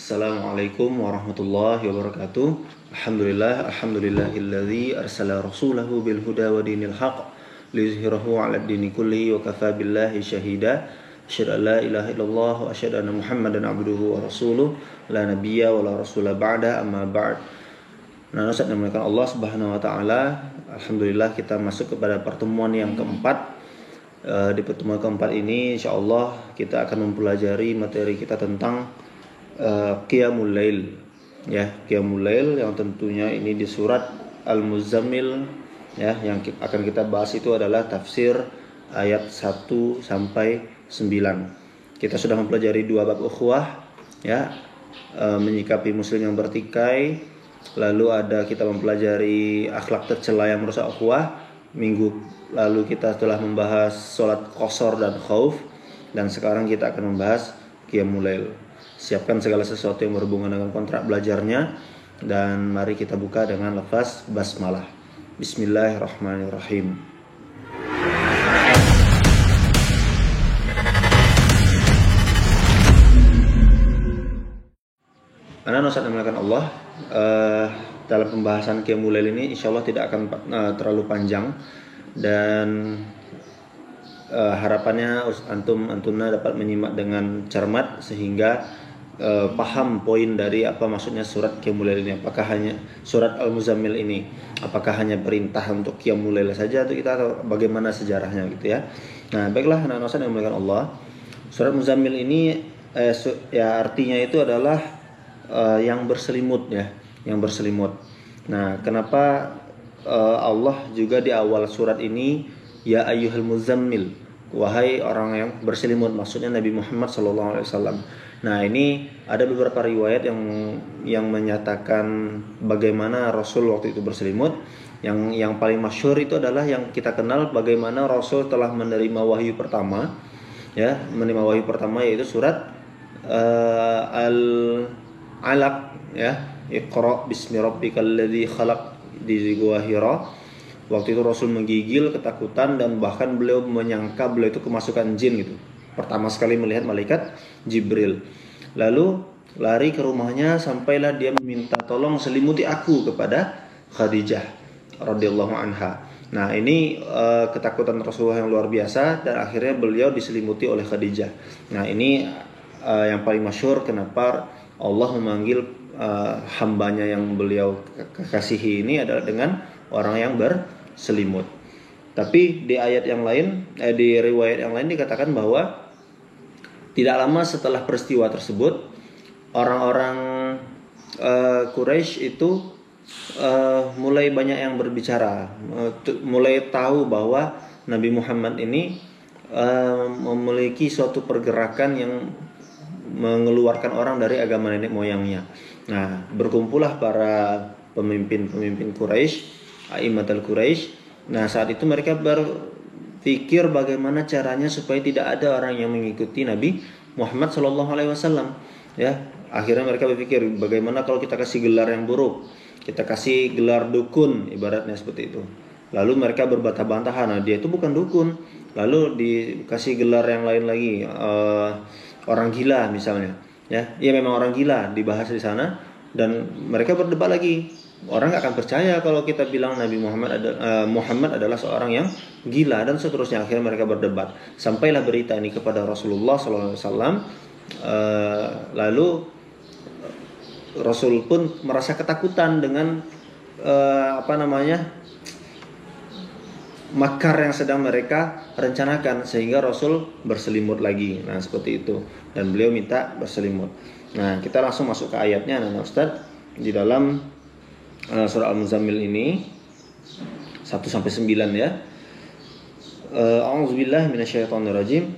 Assalamualaikum warahmatullahi wabarakatuh. Alhamdulillahilladzi arsala rasulahu bil huda wa dinil haqq liyuzhirahu 'ala ad-dini kullihi wa kafa billahi shahida. Asyhadu an la ilaha illallah wa asyhadu anna Muhammadan 'abduhu wa rasuluh la nabiyya wa la rasula ba'da, amma ba'd. Nah, Ustaz dimuliakan Allah Subhanahu wa taala. Alhamdulillah kita masuk kepada pertemuan yang keempat. Di pertemuan keempat ini insyaallah kita akan mempelajari materi kita tentang Qiyamul Lail, ya, Qiyamul Lail yang tentunya ini di surat Al-Muzammil, ya. Yang akan kita bahas itu adalah tafsir ayat 1 sampai 9. Kita sudah mempelajari 2 bab ukhuwah, ya, menyikapi muslim yang bertikai. Lalu kita mempelajari akhlak tercela yang merusak ukhuwah. Minggu lalu kita telah membahas salat qasar dan khauf, dan sekarang kita akan membahas Qiyamul Lail. Siapkan segala sesuatu yang berhubungan dengan kontrak belajarnya, dan mari kita buka dengan lafaz basmalah. Bismillahirrahmanirrahim. Anak Ustaz dimuliakan Allah, dalam pembahasan Qiyamul Lail ini insyaallah tidak akan terlalu panjang, dan harapannya antumna dapat menyimak dengan cermat sehingga paham poin dari apa maksudnya surat Qiyamul Lail ini. Apakah hanya surat Al-Muzammil ini, apakah hanya perintah untuk Qiyamul Lail saja atau bagaimana sejarahnya gitu ya. Nah, baiklah anak-anak yang dimuliakan Allah, surat Muzammil ini ya artinya itu adalah yang berselimut, ya, yang berselimut. Nah, kenapa Allah juga di awal surat ini ya ayyuhal muzammil, wahai orang yang berselimut, maksudnya Nabi Muhammad SAW. Nah, ini ada beberapa riwayat yang menyatakan bagaimana Rasul waktu itu berselimut. Yang paling masyhur itu adalah yang kita kenal, bagaimana Rasul telah menerima wahyu pertama, ya, menerima wahyu pertama yaitu surat Al-Alaq, ya, Iqra bismi rabbikal ladzi khalaq, di Gua Hira. Waktu itu Rasul menggigil ketakutan dan bahkan beliau menyangka beliau itu kemasukan jin gitu. Pertama sekali melihat malaikat Jibril. Lalu lari ke rumahnya, sampailah dia meminta tolong selimuti aku kepada Khadijah radhiyallahu anha. Nah, ini ketakutan Rasulullah yang luar biasa, dan akhirnya beliau diselimuti oleh Khadijah. Nah, ini yang paling masyhur kenapa Allah memanggil hambanya yang beliau kasihi ini adalah dengan orang yang berselimut. Tapi di ayat yang lain, di riwayat yang lain dikatakan bahwa tidak lama setelah peristiwa tersebut, orang-orang Quraisy itu mulai banyak yang berbicara, mulai tahu bahwa Nabi Muhammad ini memiliki suatu pergerakan yang mengeluarkan orang dari agama nenek moyangnya. Nah, berkumpullah para pemimpin Quraisy, A'immatul Quraisy. Nah, saat itu mereka berpikir bagaimana caranya supaya tidak ada orang yang mengikuti Nabi Muhammad SAW. Ya, akhirnya mereka berpikir bagaimana kalau kita kasih gelar yang buruk, kita kasih gelar dukun, ibaratnya seperti itu. Lalu mereka berbantah-bantahan, nah dia itu bukan dukun. Lalu dikasih gelar yang lain lagi, orang gila misalnya. Ya, ia memang orang gila dibahas di sana, dan mereka berdebat lagi. Orang nggak akan percaya kalau kita bilang Nabi Muhammad adalah seorang yang gila, dan seterusnya. Akhirnya mereka berdebat, sampailah berita ini kepada Rasulullah SAW. Lalu Rasul pun merasa ketakutan dengan makar yang sedang mereka rencanakan, sehingga Rasul berselimut lagi. Nah, seperti itu, dan beliau minta berselimut. Nah, kita langsung masuk ke ayatnya, anak Ustaz, di dalam surah Al-Muzammil ini 1-9, ya. A'udzubillahi minasyaitonirrajim.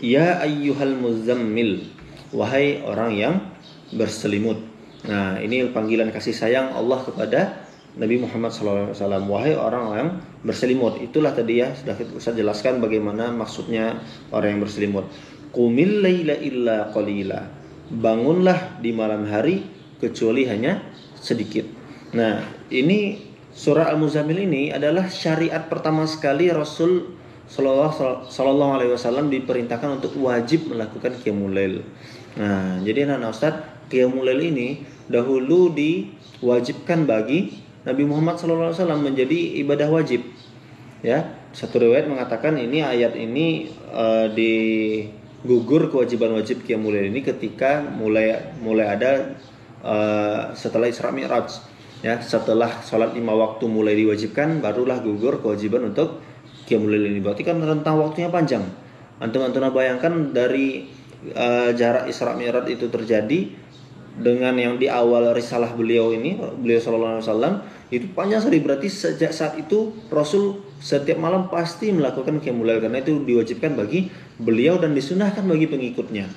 Ya ayyuhal muzammil, wahai orang yang berselimut. Nah, ini panggilan kasih sayang Allah kepada Nabi Muhammad SAW, wahai orang yang berselimut. Itulah tadi ya sudah saya jelaskan bagaimana maksudnya orang yang berselimut. Qumil laila illa qalila, bangunlah di malam hari kecuali hanya sedikit. Nah, ini surah Al-Muzammil ini adalah syariat pertama sekali Rasul Sallallahu Alaihi Wasallam diperintahkan untuk wajib melakukan Qiyamul Lail. Nah, jadi anak Ustaz, Qiyamul Lail ini dahulu diwajibkan bagi Nabi Muhammad SAW menjadi ibadah wajib. Ya, satu riwayat mengatakan ini ayat ini digugur kewajiban wajib Qiyamul Lail ini ketika mulai ada setelah Isra Mi'raj. Ya, setelah sholat 5 waktu mulai diwajibkan, barulah gugur kewajiban untuk Qiyamul Lail ini. Berarti kan rentang waktunya panjang. Antum bayangkan dari jarak Isra Mi'raj itu terjadi dengan yang di awal risalah beliau sallallahu alaihi wasallam itu panjang sekali. Berarti sejak saat itu Rasul setiap malam pasti melakukan Qiyamul Lail karena itu diwajibkan bagi beliau dan disunahkan bagi pengikutnya.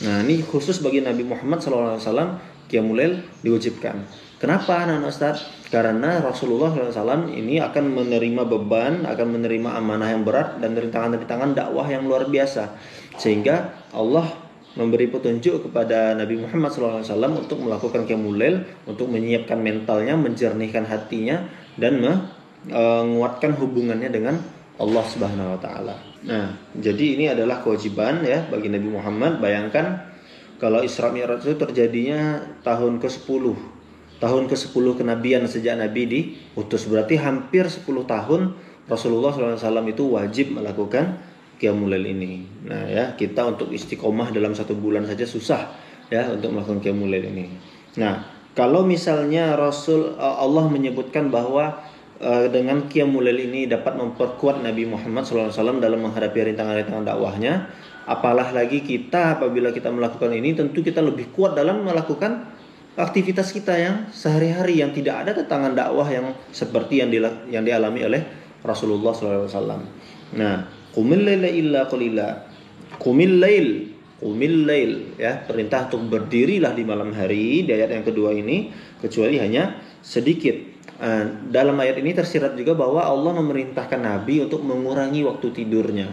Nah, ini khusus bagi Nabi Muhammad sallallahu alaihi wasallam Qiyamul Lail diwajibkan. Kenapa anak Ustaz? Karena Rasulullah SAW ini akan menerima beban, akan menerima amanah yang berat dan rintangan-rintangan dakwah yang luar biasa. Sehingga Allah memberi petunjuk kepada Nabi Muhammad SAW untuk melakukan Qiyamul Lail, untuk menyiapkan mentalnya, menjernihkan hatinya, dan menguatkan hubungannya dengan Allah Subhanahu Wa Taala. Nah, jadi ini adalah kewajiban ya bagi Nabi Muhammad. Bayangkan kalau Isra Mi'raj itu terjadinya tahun ke-10. Tahun ke-10 kenabian sejak Nabi diutus. Berarti hampir 10 tahun Rasulullah SAW itu wajib melakukan Qiyamul Lail ini. Nah ya, kita untuk istiqomah dalam 1 bulan saja susah ya untuk melakukan Qiyamul Lail ini. Nah, kalau misalnya Allah menyebutkan bahwa dengan Qiyamul Lail ini dapat memperkuat Nabi Muhammad SAW dalam menghadapi rintangan-rintangan dakwahnya, apalah lagi kita apabila kita melakukan ini, tentu kita lebih kuat dalam melakukan aktivitas kita yang sehari-hari yang tidak ada tentangan dakwah yang seperti yang dialami oleh Rasulullah SAW. Nah, qumil laila illa qalila. Qumil lail ya, perintah untuk berdirilah di malam hari di ayat yang kedua ini, kecuali hanya sedikit. Dalam ayat ini tersirat juga bahwa Allah memerintahkan Nabi untuk mengurangi waktu tidurnya.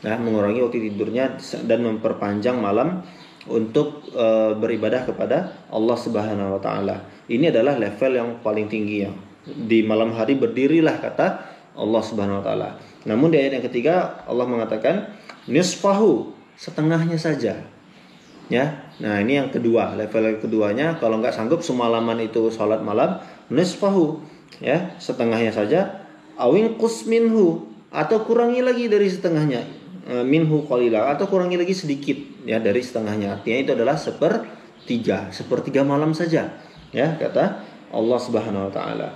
Nah, mengurangi waktu tidurnya dan memperpanjang malam untuk beribadah kepada Allah Subhanahu Wa Taala. Ini adalah level yang paling tinggi ya. Di malam hari berdirilah kata Allah Subhanahu Wa Taala. Namun di ayat yang ketiga Allah mengatakan nisfahu, setengahnya saja. Ya, nah ini yang kedua, level keduanya. Kalau nggak sanggup semalaman itu sholat malam, nisfahu, ya setengahnya saja. Awin qus minhu, atau kurangi lagi dari setengahnya. Minhu qalila, atau kurangi lagi sedikit ya dari setengahnya. Artinya itu adalah sepertiga malam saja ya kata Allah Subhanahu Wa Taala.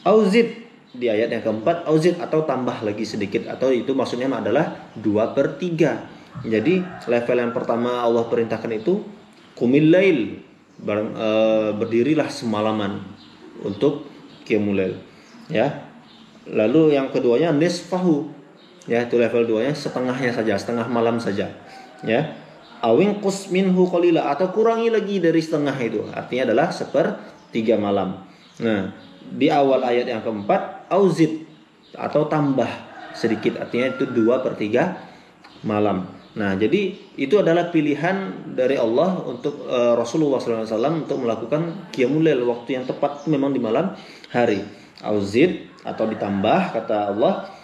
Auzid di ayat yang keempat, auzid atau tambah lagi sedikit, atau itu maksudnya adalah 2/3. Jadi level yang pertama Allah perintahkan itu qumil lail, berdirilah semalaman untuk Qiyamul Lail ya. Lalu yang keduanya nisfahu, ya itu level 2-nya, setengah malam saja ya. Awin qus minhu qalila, atau kurangi lagi dari setengah itu, artinya adalah 1/3 malam. Nah, di awal ayat yang keempat auzid atau tambah sedikit, artinya itu 2/3 malam. Nah, jadi itu adalah pilihan dari Allah untuk Rasulullah SAW untuk melakukan Qiyamul Lail. Waktu yang tepat memang di malam hari. Auzid atau ditambah kata Allah,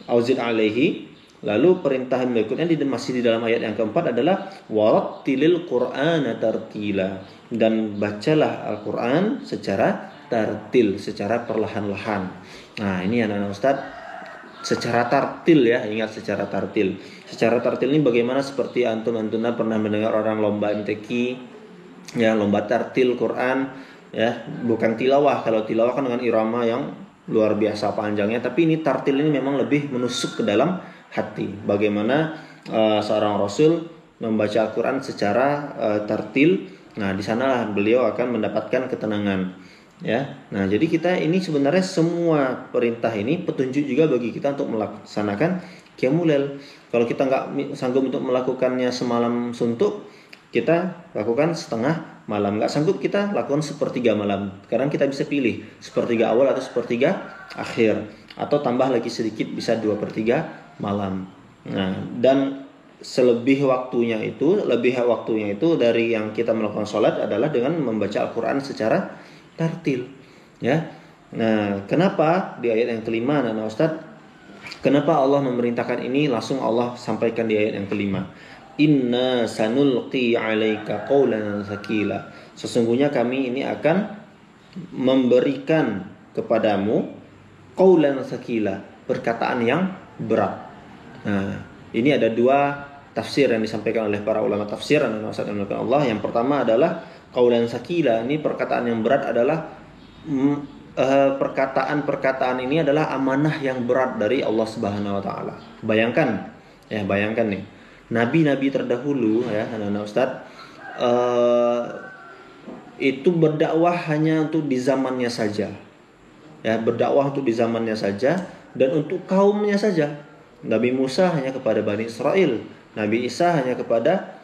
auzid alaihi. Lalu perintah berikutnya masih di dalam ayat yang keempat adalah warattilil Qur'ana tartila, dan bacalah Al-Qur'an secara tartil, secara perlahan-lahan. Nah, ini anak-anak Ustaz, secara tartil ya, ingat secara tartil. Secara tartil ini bagaimana? Seperti antum-antuna pernah mendengar orang lomba MTQ ya, lomba tartil Quran ya, bukan tilawah. Kalau tilawah kan dengan irama yang luar biasa panjangnya, tapi ini tartil ini memang lebih menusuk ke dalam hati. Bagaimana seorang Rasul membaca Al-Quran secara tartil. Nah, di sanalah beliau akan mendapatkan ketenangan. Ya, nah jadi kita ini sebenarnya semua perintah ini petunjuk juga bagi kita untuk melaksanakan Qiyamul Lail. Kalau kita nggak sanggup untuk melakukannya semalam suntuk, kita lakukan setengah malam. Nggak sanggup, kita lakukan 1/3 malam. Sekarang kita bisa pilih 1/3 awal atau 1/3 akhir, atau tambah lagi sedikit bisa 2/3 malam. Nah, dan lebih waktunya itu dari yang kita melakukan sholat adalah dengan membaca Al-Quran secara tartil ya. Nah, kenapa di ayat yang kelima Ustaz, kenapa Allah memerintahkan ini langsung Allah sampaikan di ayat yang kelima? inna sanulqi 'alaika qawlan tsaqila. Sesungguhnya kami ini akan memberikan kepadamu qawlan tsaqila, perkataan yang berat. Nah, ini ada dua tafsir yang disampaikan oleh para ulama tafsir dan Allah. Yang pertama adalah qawlan tsaqila, ini perkataan yang berat adalah perkataan-perkataan ini adalah amanah yang berat dari Allah Subhanahu wa taala. Bayangkan nih, nabi-nabi terdahulu ya, anak-anak Ustaz, itu berdakwah hanya untuk di zamannya saja. Ya, berdakwah untuk di zamannya saja dan untuk kaumnya saja. Nabi Musa hanya kepada Bani Israel, Nabi Isa hanya kepada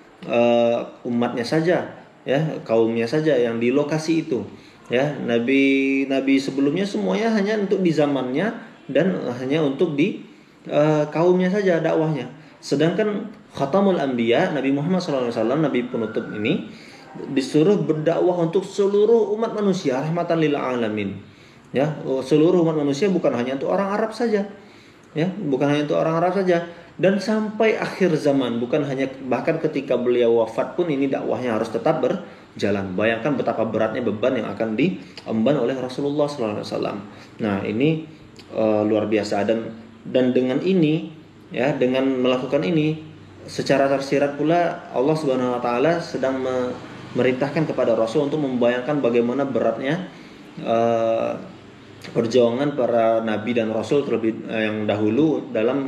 umatnya saja, ya, kaumnya saja yang di lokasi itu. Ya, nabi-nabi sebelumnya semuanya hanya untuk di zamannya dan hanya untuk di kaumnya saja dakwahnya. Sedangkan Khatamul Anbiya, Nabi Muhammad SAW, Nabi penutup ini disuruh berdakwah untuk seluruh umat manusia, rahmatan lil alamin. Ya, seluruh umat manusia, bukan hanya untuk orang Arab saja. Ya, bukan hanya untuk orang Arab saja, dan sampai akhir zaman, bukan hanya, bahkan ketika beliau wafat pun ini dakwahnya harus tetap berjalan. Bayangkan betapa beratnya beban yang akan diemban oleh Rasulullah SAW. Nah, ini luar biasa, dan dengan ini, ya, dengan melakukan ini secara tersirat pula Allah Subhanahu wa taala sedang merintahkan kepada Rasul untuk membayangkan bagaimana beratnya perjuangan para nabi dan rasul terlebih yang dahulu dalam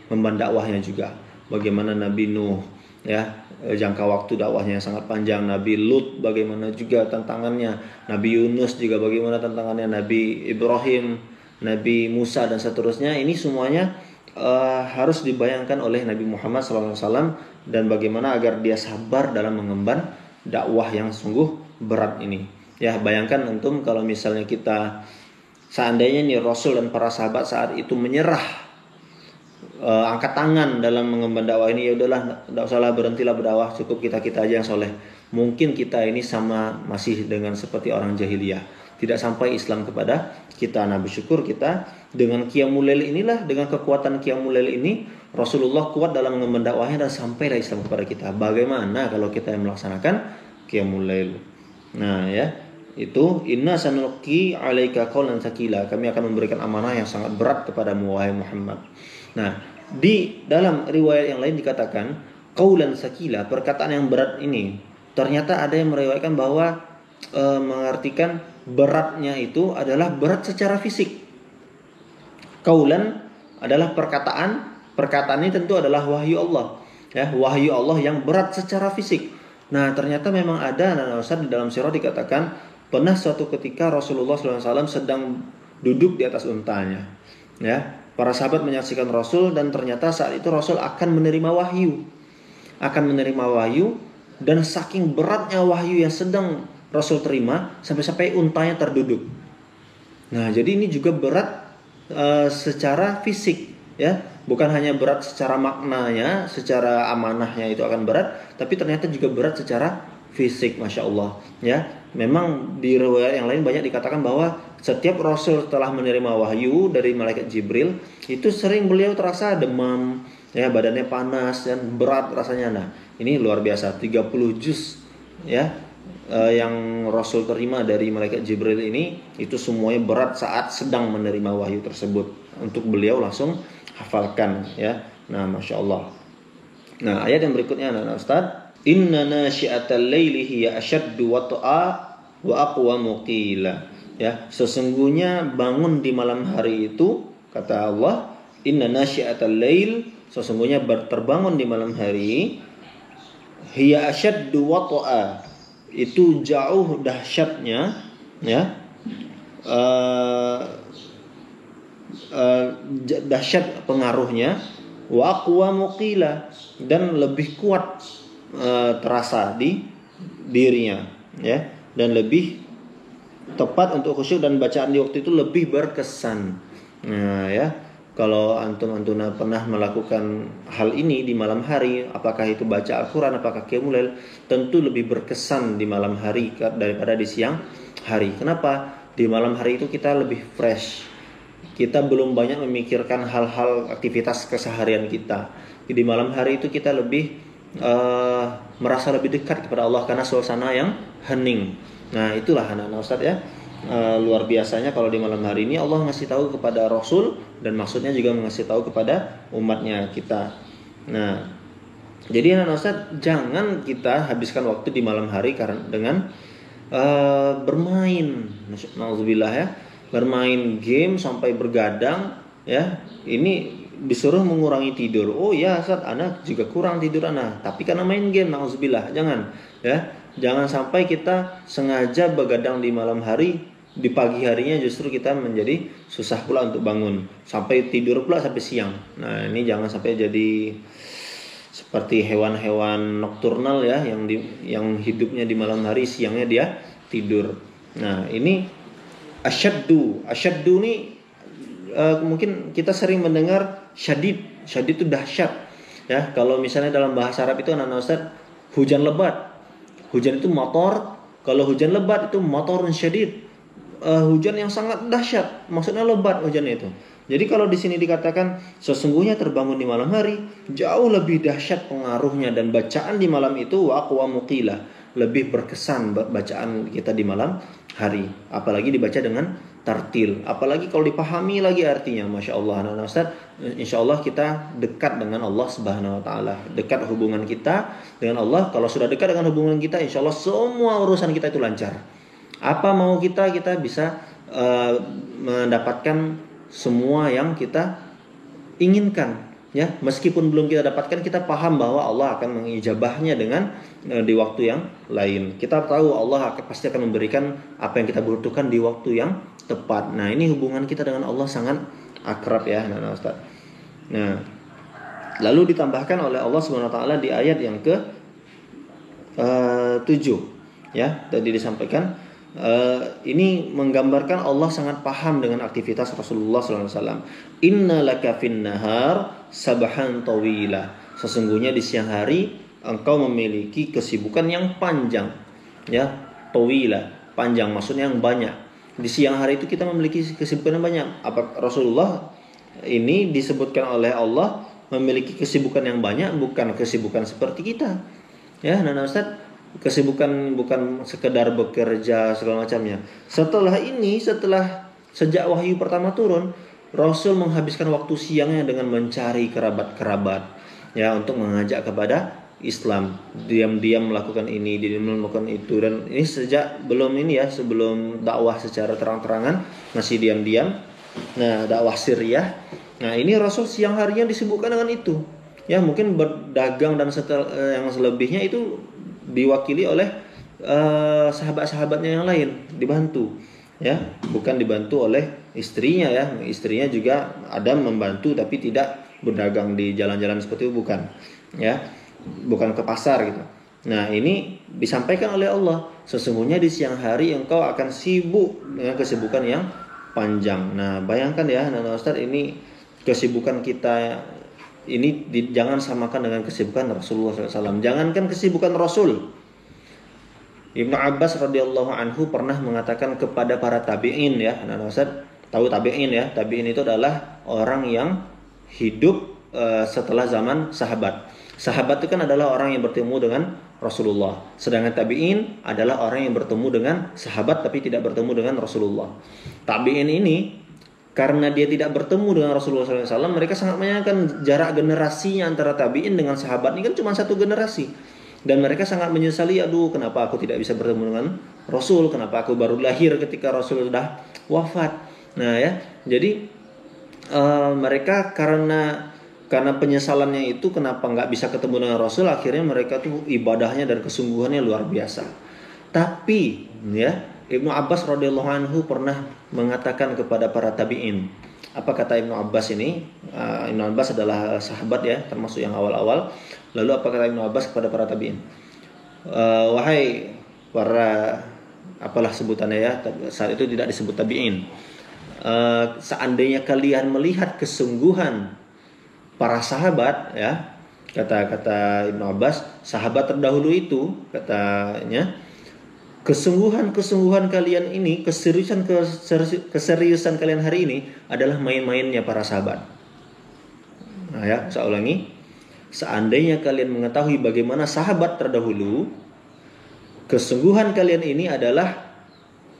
memban dakwahnya juga. Bagaimana Nabi Nuh, ya, jangka waktu dakwahnya yang sangat panjang. Nabi Lut bagaimana juga tantangannya. Nabi Yunus juga bagaimana tantangannya. Nabi Ibrahim, Nabi Musa dan seterusnya. Ini semuanya harus dibayangkan oleh Nabi Muhammad SAW, dan bagaimana agar dia sabar dalam mengemban dakwah yang sungguh berat ini. Ya, bayangkan antum kalau misalnya kita seandainya nih Rasul dan para sahabat saat itu menyerah, angkat tangan dalam mengemban dakwah ini, ya udahlah, tidak usahlah, berhentilah berdakwah, cukup kita aja yang soleh. Mungkin kita ini sama masih dengan seperti orang jahiliyah, tidak sampai Islam kepada kita. Nah, bersyukur kita dengan Qiyamul Lail inilah, dengan kekuatan Qiyamul Lail ini Rasulullah kuat dalam mengemban dakwahnya dan sampailah Islam kepada kita. Bagaimana kalau kita yang melaksanakan Qiyamul Lail? Nah, ya, itu inna sanulqi 'alaika qawlan tsaqila, kami akan memberikan amanah yang sangat berat kepadamu wahai Muhammad. Nah, di dalam riwayat yang lain dikatakan qawlan tsaqila, perkataan yang berat ini. Ternyata ada yang meriwayatkan bahwa mengartikan beratnya itu adalah berat secara fisik. Qawlan adalah perkataan ini tentu adalah wahyu Allah, ya, wahyu Allah yang berat secara fisik. Nah, ternyata memang ada, di dalam sirah dikatakan pernah suatu ketika Rasulullah SAW sedang duduk di atas untanya, ya, para sahabat menyaksikan Rasul, dan ternyata saat itu Rasul akan menerima wahyu, dan saking beratnya wahyu yang sedang Rasul terima sampai untanya terduduk. Nah, jadi ini juga berat secara fisik, ya, bukan hanya berat secara maknanya, secara amanahnya itu akan berat, tapi ternyata juga berat secara fisik, masya Allah, ya. Memang di riwayat yang lain banyak dikatakan bahwa setiap Rasul telah menerima wahyu dari malaikat Jibril, itu sering beliau terasa demam, ya, badannya panas dan berat rasanya. Nah, ini luar biasa, 30 juz, ya, yang Rasul terima dari malaikat Jibril ini, itu semuanya berat saat sedang menerima wahyu tersebut, untuk beliau langsung hafalkan, ya. Nah, masya Allah. Nah, ayat yang berikutnya, anak-anak Ustaz, inna nasyi'atal laili hiya asyaddu wat'a wa aqwamu qila. Ya, sesungguhnya bangun di malam hari itu, kata Allah, inna nasyi'atal lail, sesungguhnya terbangun di malam hari, hiya asyaddu wat'a, itu jauh dahsyatnya, ya, dahsyat pengaruhnya, wa aqwamu qila, dan lebih kuat terasa di dirinya, ya, dan lebih tepat untuk khusyuk, dan bacaan di waktu itu lebih berkesan. Nah, ya, kalau antum pernah melakukan hal ini di malam hari, apakah itu baca Al-Quran, apakah Qiyamul Lail, tentu lebih berkesan di malam hari daripada di siang hari. Kenapa? Di malam hari itu kita lebih fresh, kita belum banyak memikirkan hal-hal aktivitas keseharian kita. Di malam hari itu kita lebih merasa lebih dekat kepada Allah karena suasana yang hening. Nah, itulah anak-anak Ustaz ya. Luar biasanya kalau di malam hari ini Allah ngasih tahu kepada Rasul, dan maksudnya juga ngasih tahu kepada umatnya kita. Nah, jadi anak Ustaz, jangan kita habiskan waktu di malam hari karena dengan bermain, nauzubillah ya, bermain game sampai bergadang ya. Ini disuruh mengurangi tidur. Oh ya Ustaz, anak juga kurang tidur anak, tapi karena main game, nauzubillah. Jangan ya. Jangan sampai kita sengaja begadang di malam hari, di pagi harinya justru kita menjadi susah pula untuk bangun, sampai tidur pula sampai siang. Nah, ini jangan sampai jadi seperti hewan-hewan nokturnal ya, yang hidupnya di malam hari, siangnya dia tidur. Nah, ini asyaddu ini mungkin kita sering mendengar syadid itu dahsyat ya. Kalau misalnya dalam bahasa Arab itu anak-anak Ustaz, hujan lebat. Hujan itu motor, kalau hujan lebat itu motorun syadid. Hujan yang sangat dahsyat, maksudnya lebat hujannya itu. Jadi kalau di sini dikatakan sesungguhnya terbangun di malam hari jauh lebih dahsyat pengaruhnya, dan bacaan di malam itu aqwamu qila, lebih berkesan bacaan kita di malam hari, apalagi dibaca dengan tartil, apalagi kalau dipahami lagi artinya. Masya Allah anak-anak Ustaz, insya Allah kita dekat dengan Allah Subhanahu Wa Taala, dekat hubungan kita dengan Allah. Kalau sudah dekat dengan hubungan kita, insya Allah semua urusan kita itu lancar. Apa mau kita bisa mendapatkan semua yang kita inginkan ya. Meskipun belum kita dapatkan, kita paham bahwa Allah akan mengijabahnya dengan di waktu yang lain. Kita tahu Allah pasti akan memberikan apa yang kita butuhkan di waktu yang tepat. Nah, ini hubungan kita dengan Allah sangat akrab ya, nah Ustaz. Nah, lalu ditambahkan oleh Allah Subhanahu Wa Taala di ayat yang ke 7 ya, tadi disampaikan. Ini menggambarkan Allah sangat paham dengan aktivitas Rasulullah SAW. Inna laka fin nahar sabahan tawila. Sesungguhnya di siang hari engkau memiliki kesibukan yang panjang ya. Tawila, panjang maksudnya yang banyak. Di siang hari itu kita memiliki kesibukan yang banyak. Apa Rasulullah ini disebutkan oleh Allah memiliki kesibukan yang banyak, bukan kesibukan seperti kita ya. Nah Ustaz, kesibukan bukan sekedar bekerja segala macamnya. Setelah sejak wahyu pertama turun, Rasul menghabiskan waktu siangnya dengan mencari kerabat-kerabat ya, untuk mengajak kepada Islam. Diam-diam melakukan ini, diam melakukan itu, dan ini sejak sebelum dakwah secara terang-terangan, masih diam-diam. Nah, dakwah Siriyah. Nah, ini Rasul siang harinya disibukkan dengan itu. Ya, mungkin berdagang dan yang selebihnya itu diwakili oleh sahabat-sahabatnya yang lain, dibantu ya, bukan dibantu oleh istrinya ya. Istrinya juga ada membantu, tapi tidak berdagang di jalan-jalan seperti itu, bukan ya, bukan ke pasar gitu. Nah, ini disampaikan oleh Allah, sesungguhnya di siang hari engkau akan sibuk dengan kesibukan yang panjang. Nah, bayangkan ya Ustaz, ini kesibukan kita ini jangan samakan dengan kesibukan Rasulullah SAW. Jangankan kesibukan Rasul, Ibnu Abbas radhiyallahu anhu pernah mengatakan kepada para tabi'in ya. Nah, Ustaz tahu tabi'in ya? Tabi'in itu adalah orang yang hidup setelah zaman sahabat. Sahabat itu kan adalah orang yang bertemu dengan Rasulullah. Sedangkan tabi'in adalah orang yang bertemu dengan sahabat tapi tidak bertemu dengan Rasulullah. Tabi'in ini karena dia tidak bertemu dengan Rasulullah SAW, mereka sangat menyayangkan jarak generasinya antara tabi'in dengan sahabat ini kan cuma satu generasi. Dan mereka sangat menyesali, aduh kenapa aku tidak bisa bertemu dengan Rasul, kenapa aku baru lahir ketika Rasul sudah wafat. Nah ya, jadi mereka karena penyesalannya itu kenapa nggak bisa ketemu dengan Rasul, akhirnya mereka tuh ibadahnya dan kesungguhannya luar biasa. Tapi ya, Ibnu Abbas radhiyallahu anhu pernah mengatakan kepada para tabi'in. Apa kata Ibnu Abbas ini? Ibnu Abbas adalah sahabat ya, termasuk yang awal-awal. Lalu apa kata Ibnu Abbas kepada para tabi'in? Wahai para, apalah sebutannya ya, saat itu tidak disebut tabi'in. Seandainya kalian melihat kesungguhan para sahabat ya, kata Ibnu Abbas, sahabat terdahulu itu katanya, kesungguhan kalian ini, keseriusan kalian hari ini adalah main-mainnya para sahabat. Nah ya, saya ulangi. seandainya kalian mengetahui bagaimana sahabat terdahulu, kesungguhan kalian ini adalah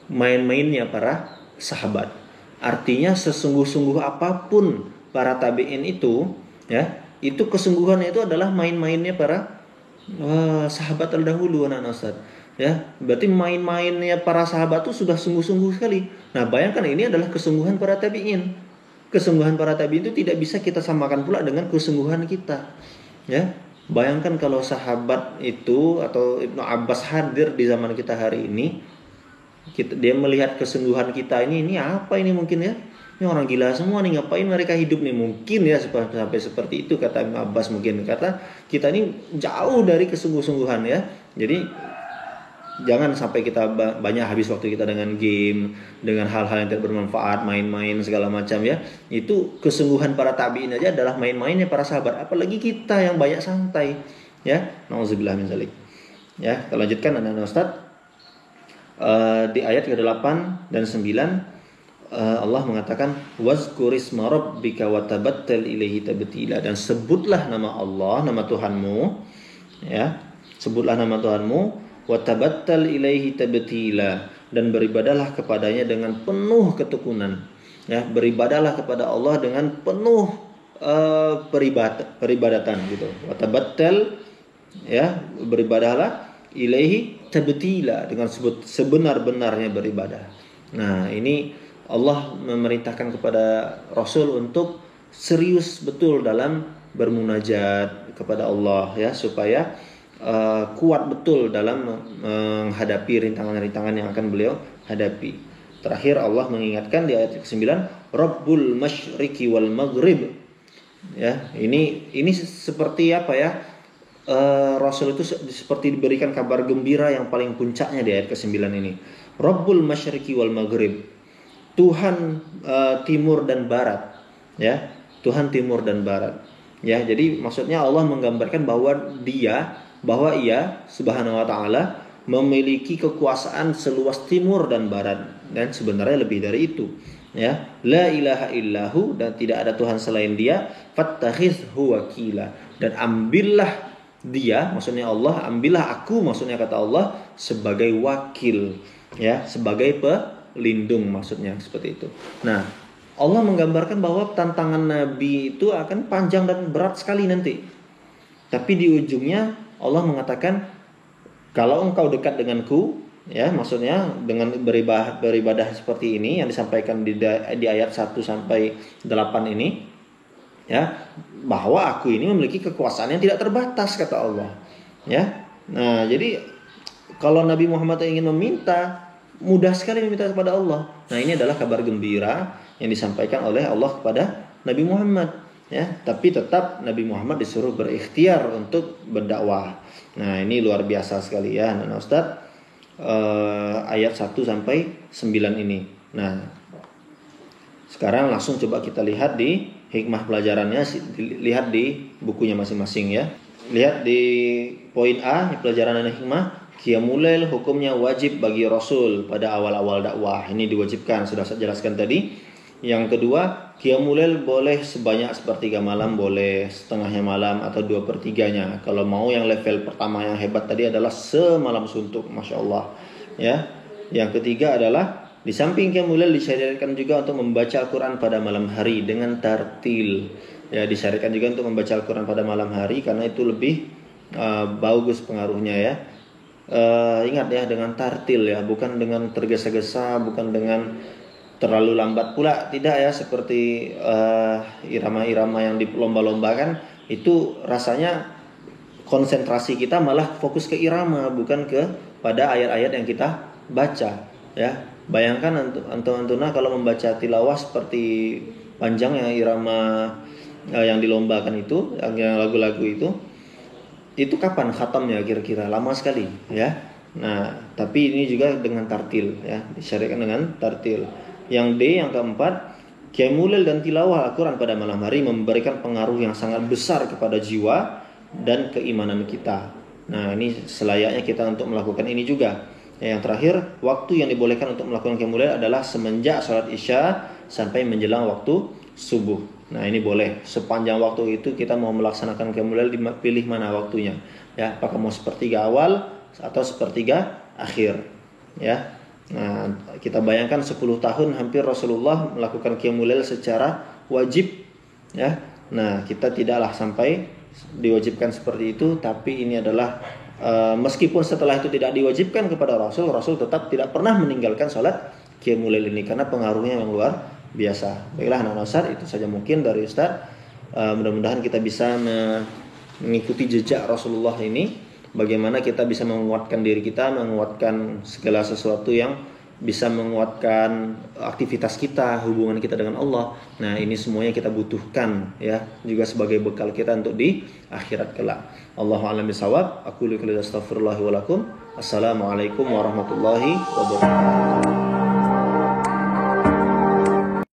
main-mainnya para sahabat. Artinya sesungguh-sungguh apapun para tabi'in itu, ya, itu kesungguhannya itu adalah main-mainnya para sahabat terdahulu, anak-anak Ustaz. Ya, berarti main-mainnya para sahabat itu sudah sungguh-sungguh sekali. Nah, bayangkan ini adalah kesungguhan para tabi'in. Kesungguhan para tabi'in itu tidak bisa kita samakan pula dengan kesungguhan kita. Ya, bayangkan kalau sahabat itu atau Ibnu Abbas hadir di zaman kita hari ini, dia melihat kesungguhan kita ini apa ini mungkin ya? Ini orang gila semua nih, ngapain mereka hidup nih, mungkin ya sampai seperti itu kata Ibnu Abbas, mungkin kata kita ini jauh dari kesungguh-sungguhan ya. Jadi jangan sampai kita banyak habis waktu kita dengan game, dengan hal-hal yang tidak bermanfaat, main-main segala macam ya. Itu kesungguhan para tabi'in aja adalah main-mainnya para sahabat, apalagi kita yang banyak santai ya. Nauzubillah min dzalik. Ya, kita lanjutkan anak-anak Ustaz. Di ayat ke-8 dan 9 Allah mengatakan wazkurisma rabbika watabattal ilaihi tabtila, dan sebutlah nama Allah, nama Tuhanmu ya. Sebutlah nama Tuhanmu, watabattal ilaihi tabtila, dan beribadahlah kepadanya dengan penuh ketekunan ya. Beribadahlah kepada Allah dengan penuh peribadatan gitu. Watabattal ya, beribadahlah ilaihi tabtila, dengan sebenar-benarnya beribadah. Nah, ini Allah memerintahkan kepada Rasul untuk serius betul dalam bermunajat kepada Allah ya, supaya kuat betul dalam menghadapi rintangan-rintangan yang akan beliau hadapi. Terakhir Allah mengingatkan di ayat ke-9, Rabbul Masyriqi wal Maghrib. Ya, ini seperti apa ya? Rasul itu seperti diberikan kabar gembira yang paling puncaknya di ayat ke-9 ini. Rabbul Masyriqi wal Maghrib. Tuhan timur dan barat, ya, Tuhan timur dan barat, ya. Jadi maksudnya Allah menggambarkan bahwa Ia Subhanahu wa Ta'ala memiliki kekuasaan seluas timur dan barat, dan sebenarnya lebih dari itu, ya. La ilaha illahu, dan tidak ada Tuhan selain Dia. Fattakhizhu wakila, dan ambillah Dia, maksudnya Allah, ambillah aku, maksudnya kata Allah, sebagai wakil, ya, sebagai pelindung, maksudnya seperti itu. Nah, Allah menggambarkan bahwa tantangan Nabi itu akan panjang dan berat sekali nanti. Tapi di ujungnya Allah mengatakan, kalau engkau dekat denganku, ya, maksudnya dengan beribadah seperti ini yang disampaikan di ayat 1 sampai 8 ini, ya, bahwa aku ini memiliki kekuasaan yang tidak terbatas, kata Allah, ya. Nah, jadi kalau Nabi Muhammad ingin meminta, mudah sekali meminta kepada Allah. Nah, ini adalah kabar gembira yang disampaikan oleh Allah kepada Nabi Muhammad, ya. Tapi tetap Nabi Muhammad disuruh berikhtiar untuk berdakwah. Nah, ini luar biasa sekali ya, nah Ustaz. Ayat 1 sampai 9 ini. Nah, sekarang langsung coba kita lihat di hikmah pelajarannya, lihat di bukunya masing-masing ya. Lihat di poin A, pelajaran dan hikmah. Qiyamul Lail hukumnya wajib bagi Rasul pada awal-awal dakwah. Ini diwajibkan, sudah saya jelaskan tadi. Yang kedua, Qiyamul Lail boleh sebanyak sepertiga malam, boleh setengahnya malam, atau 2/3-nya. Kalau mau yang level pertama yang hebat tadi adalah semalam suntuk, Masya Allah ya. Yang ketiga adalah di samping Qiyamul Lail disyariatkan juga untuk membaca Al-Quran pada malam hari dengan tartil. Ya, disyariatkan juga untuk membaca Al-Quran pada malam hari karena itu lebih bagus pengaruhnya ya. Ingat ya, dengan tartil ya, bukan dengan tergesa-gesa, bukan dengan terlalu lambat pula, tidak ya, seperti irama-irama yang dilomba-lombakan. Itu rasanya konsentrasi kita malah fokus ke irama, bukan pada ayat-ayat yang kita baca ya. Bayangkan antuna kalau membaca tilawah seperti panjang yang irama yang dilombakan itu, yang lagu-lagu itu kapan khatamnya kira-kira? Lama sekali ya. Nah, tapi ini juga dengan tartil ya, disyariatkan dengan tartil. Yang D, yang keempat, Qiyamul Lail dan tilawah Al-Quran pada malam hari memberikan pengaruh yang sangat besar kepada jiwa dan keimanan kita. Nah, ini selayaknya kita untuk melakukan ini juga. Yang terakhir, waktu yang dibolehkan untuk melakukan Qiyamul Lail adalah semenjak sholat Isya sampai menjelang waktu subuh. Nah, ini boleh. Sepanjang waktu itu kita mau melaksanakan qiyamul lail, pilih mana waktunya. Ya, apakah mau sepertiga awal atau sepertiga akhir. Ya. Nah, kita bayangkan 10 tahun hampir Rasulullah melakukan qiyamul lail secara wajib. Ya. Nah, kita tidaklah sampai diwajibkan seperti itu, tapi ini adalah meskipun setelah itu tidak diwajibkan kepada Rasul tetap tidak pernah meninggalkan sholat qiyamul lail ini karena pengaruhnya yang luar biasa. Baiklah anak Nasar, itu saja mungkin dari Ustaz. Mudah-mudahan kita bisa mengikuti jejak Rasulullah ini, bagaimana kita bisa menguatkan diri kita, menguatkan segala sesuatu yang bisa menguatkan aktivitas kita, hubungan kita dengan Allah. Nah, ini semuanya kita butuhkan ya, juga sebagai bekal kita untuk di akhirat kelak. Allahu a'lam bishawab. Aku liqul astaghfirullah wa lakum. Assalamualaikum warahmatullahi wabarakatuh.